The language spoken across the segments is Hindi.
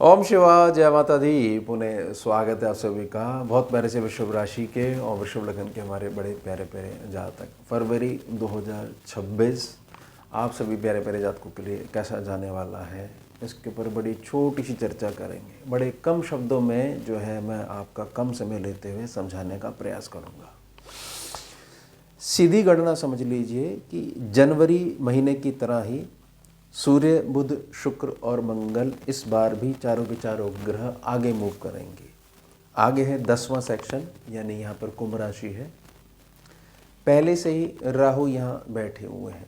ओम शिवा जय माता दी। पुनः स्वागत है आप सभी का बहुत प्यारे से वृषभ राशि के और वृषभ लगन के हमारे बड़े प्यारे प्यारे जातक। फरवरी 2026 आप सभी प्यारे प्यारे जातकों के लिए कैसा जाने वाला है, इसके ऊपर बड़ी छोटी सी चर्चा करेंगे। बड़े कम शब्दों में जो है मैं आपका कम समय लेते हुए समझाने का प्रयास करूँगा। सीधी गणना समझ लीजिए कि जनवरी महीने की तरह ही सूर्य, बुध, शुक्र और मंगल इस बार भी चारों के चारों ग्रह आगे मूव करेंगे। आगे है 10वां सेक्शन, यानी यहाँ पर कुंभ राशि है। पहले से ही राहु यहाँ बैठे हुए हैं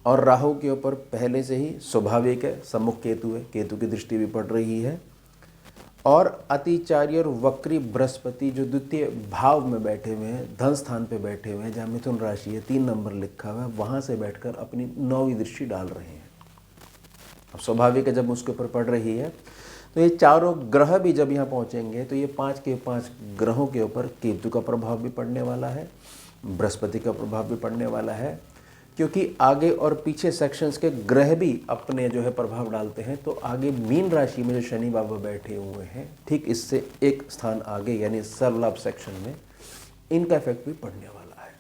और राहु के ऊपर पहले से ही स्वाभाविक है सम्मुख केतु है, केतु की दृष्टि भी पड़ रही है। और अतिचारी और वक्री बृहस्पति जो द्वितीय भाव में बैठे हुए हैं, धन स्थान पे बैठे हुए हैं, जहाँ मिथुन राशि है 3 नंबर लिखा हुआ है, वहाँ से बैठकर अपनी 9वीं दृष्टि डाल रहे हैं। अब स्वाभाविक है जब उसके ऊपर पड़ रही है तो ये चारों ग्रह भी जब यहाँ पहुँचेंगे तो ये 5 के 5 ग्रहों के ऊपर केतु का प्रभाव भी पड़ने वाला है, बृहस्पति का प्रभाव भी पड़ने वाला है, क्योंकि आगे और पीछे सेक्शंस के ग्रह भी अपने जो है प्रभाव डालते हैं। तो आगे मीन राशि में जो शनि बाबा बैठे हुए हैं, ठीक इससे एक स्थान आगे यानी सर्वलाभ सेक्शन में इनका इफेक्ट भी पड़ने वाला है।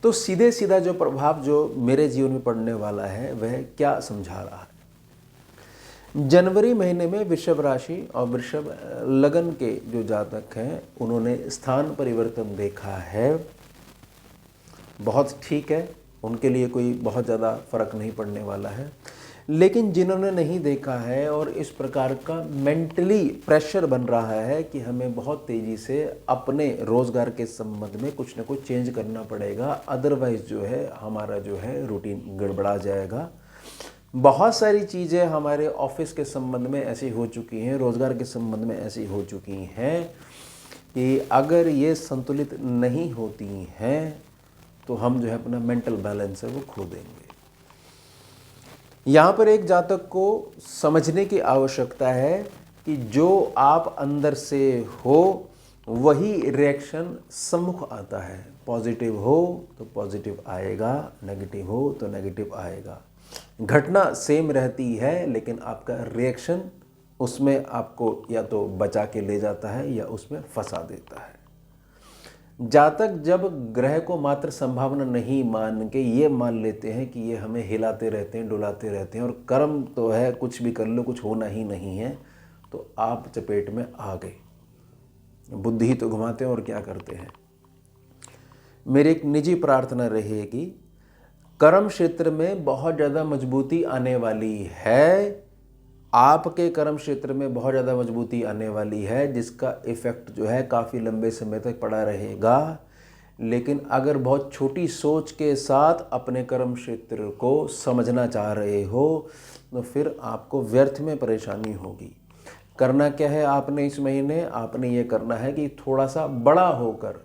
तो सीधे सीधा जो प्रभाव जो मेरे जीवन में पड़ने वाला है वह क्या समझा रहा है। जनवरी महीने में वृषभ राशि और वृषभ लगन के जो जातक हैं उन्होंने स्थान परिवर्तन देखा है। बहुत ठीक है, उनके लिए कोई बहुत ज़्यादा फर्क नहीं पड़ने वाला है। लेकिन जिन्होंने नहीं देखा है और इस प्रकार का मेंटली प्रेशर बन रहा है कि हमें बहुत तेज़ी से अपने रोज़गार के संबंध में कुछ ना कुछ चेंज करना पड़ेगा, अदरवाइज़ जो है हमारा जो है रूटीन गड़बड़ा जाएगा। बहुत सारी चीज़ें हमारे ऑफिस के संबंध में ऐसी हो चुकी हैं, रोज़गार के संबंध में ऐसी हो चुकी हैं कि अगर ये संतुलित नहीं होती हैं तो हम जो है अपना मेंटल बैलेंस है वो खो देंगे। यहाँ पर एक जातक को समझने की आवश्यकता है कि जो आप अंदर से हो वही रिएक्शन सम्मुख आता है। पॉजिटिव हो तो पॉजिटिव आएगा, नेगेटिव हो तो नेगेटिव आएगा। घटना सेम रहती है लेकिन आपका रिएक्शन उसमें आपको या तो बचा के ले जाता है या उसमें फंसा देता है। जातक जब ग्रह को मात्र संभावना नहीं मान के ये मान लेते हैं कि ये हमें हिलाते रहते हैं, डुलाते रहते हैं और कर्म तो है, कुछ भी कर लो कुछ होना ही नहीं है, तो आप चपेट में आ गए। बुद्धि ही तो घुमाते हैं और क्या करते हैं। मेरी एक निजी प्रार्थना रहेगी, कर्म क्षेत्र में बहुत ज़्यादा मजबूती आने वाली है। आपके कर्म क्षेत्र में बहुत ज़्यादा मजबूती आने वाली है जिसका इफ़ेक्ट जो है काफ़ी लंबे समय तक पड़ा रहेगा। लेकिन अगर बहुत छोटी सोच के साथ अपने कर्म क्षेत्र को समझना चाह रहे हो तो फिर आपको व्यर्थ में परेशानी होगी। करना क्या है आपने इस महीने, आपने ये करना है कि थोड़ा सा बड़ा होकर,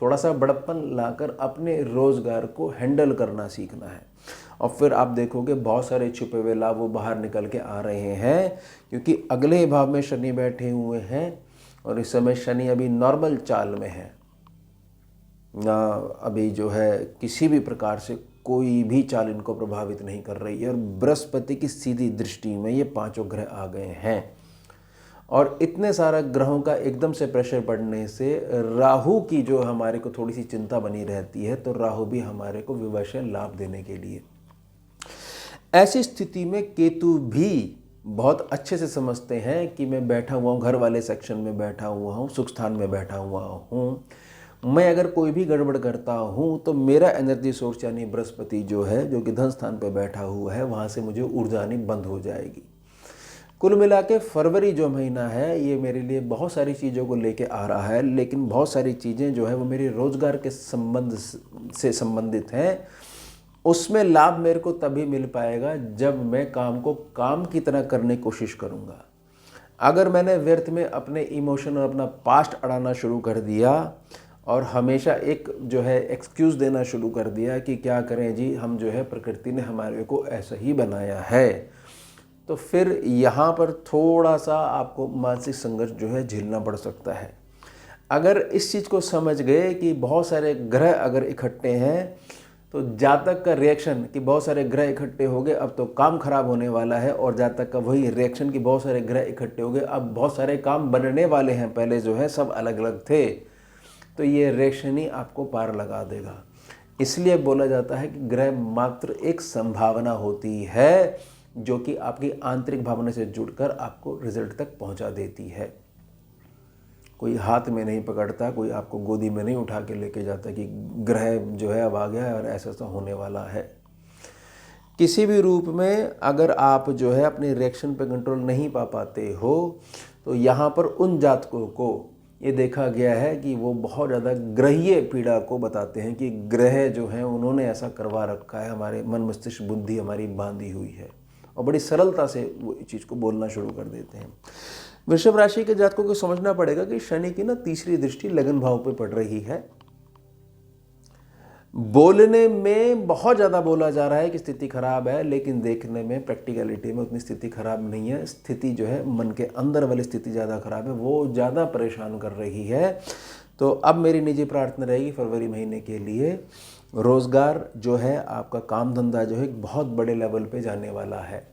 थोड़ा सा बड़प्पन लाकर अपने रोज़गार को हैंडल करना सीखना है। और फिर आप देखोगे बहुत सारे छुपे हुए लाभ वो बाहर निकल के आ रहे हैं, क्योंकि अगले भाव में शनि बैठे हुए हैं और इस समय शनि अभी नॉर्मल चाल में है। अभी जो है किसी भी प्रकार से कोई भी चाल इनको प्रभावित नहीं कर रही है और बृहस्पति की सीधी दृष्टि में ये 5 ग्रह आ गए हैं। और इतने सारा ग्रहों का एकदम से प्रेशर पड़ने से राहु की जो हमारे को थोड़ी सी चिंता बनी रहती है, तो राहु भी हमारे को विवश लाभ देने के लिए। ऐसी स्थिति में केतु भी बहुत अच्छे से समझते हैं कि मैं बैठा हुआ हूँ, घर वाले सेक्शन में बैठा हुआ हूँ, सुख स्थान में बैठा हुआ हूँ, मैं अगर कोई भी गड़बड़ करता हूँ तो मेरा एनर्जी सोर्स यानी बृहस्पति जो है, जो कि धन स्थान पर बैठा हुआ है, वहाँ से मुझे ऊर्जा आनी बंद हो जाएगी। कुल मिला के फरवरी जो महीना है ये मेरे लिए बहुत सारी चीज़ों को लेके आ रहा है, लेकिन बहुत सारी चीज़ें जो है वो मेरे रोज़गार के संबंध से संबंधित हैं। उसमें लाभ मेरे को तभी मिल पाएगा जब मैं काम को काम की तरह करने की कोशिश करूँगा। अगर मैंने व्यर्थ में अपने इमोशन और अपना पास्ट अड़ाना शुरू कर दिया और हमेशा एक जो है एक्सक्यूज़ देना शुरू कर दिया कि क्या करें जी, हम जो है प्रकृति ने हमारे को ऐसा ही बनाया है, तो फिर यहाँ पर थोड़ा सा आपको मानसिक संघर्ष जो है झेलना पड़ सकता है। अगर इस चीज़ को समझ गए कि बहुत सारे ग्रह अगर इकट्ठे हैं तो जातक का रिएक्शन कि बहुत सारे ग्रह इकट्ठे हो गए, अब तो काम खराब होने वाला है, और जातक का वही रिएक्शन कि बहुत सारे ग्रह इकट्ठे हो गए, अब बहुत सारे काम बनने वाले हैं, पहले जो है सब अलग अलग थे, तो ये रिएक्शन ही आपको पार लगा देगा। इसलिए बोला जाता है कि ग्रह मात्र एक संभावना होती है जो कि आपकी आंतरिक भावना से जुड़कर आपको रिजल्ट तक पहुंचा देती है। कोई हाथ में नहीं पकड़ता, कोई आपको गोदी में नहीं उठा के लेके जाता कि ग्रह जो है अब आ गया है और ऐसा ऐसा होने वाला है। किसी भी रूप में अगर आप जो है अपने रिएक्शन पे कंट्रोल नहीं पा पाते हो, तो यहाँ पर उन जातकों को ये देखा गया है कि वो बहुत ज़्यादा ग्रहीय पीड़ा को बताते हैं कि ग्रह जो हैं उन्होंने ऐसा करवा रखा है, हमारे मन मस्तिष्क बुद्धि हमारी बांधी हुई है, और बड़ी सरलता से वो इस चीज़ को बोलना शुरू कर देते हैं। वृषभ राशि के जातकों को समझना पड़ेगा कि शनि की ना तीसरी दृष्टि लगन भाव पे पड़ रही है। बोलने में बहुत ज़्यादा बोला जा रहा है कि स्थिति खराब है, लेकिन देखने में प्रैक्टिकलिटी में उतनी स्थिति खराब नहीं है। स्थिति जो है मन के अंदर वाली स्थिति ज़्यादा खराब है, वो ज़्यादा परेशान कर रही है। तो अब मेरी निजी प्रार्थना रहेगी फरवरी महीने के लिए, रोज़गार जो है आपका, काम धंधा जो है बहुत बड़े लेवल पे जाने वाला है,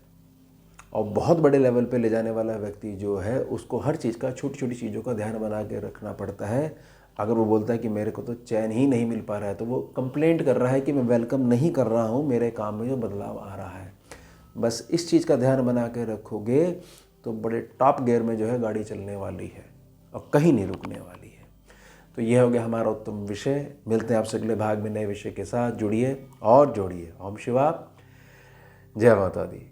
और बहुत बड़े लेवल पे ले जाने वाला व्यक्ति जो है उसको हर चीज़ का, छोटी छोटी चीज़ों का ध्यान बना के रखना पड़ता है। अगर वो बोलता है कि मेरे को तो चैन ही नहीं मिल पा रहा है, तो वो कंप्लेंट कर रहा है कि मैं वेलकम नहीं कर रहा हूँ, मेरे काम में जो बदलाव आ रहा है। बस इस चीज़ का ध्यान बना के रखोगे तो बड़े टॉप गियर में जो है गाड़ी चलने वाली है और कहीं नहीं रुकने वाली है। तो ये हो गया हमारा उत्तम विषय। मिलते हैं आपसे अगले भाग में नए विषय के साथ। जुड़िए और जोड़िए। ओम शिवा, जय माता दी।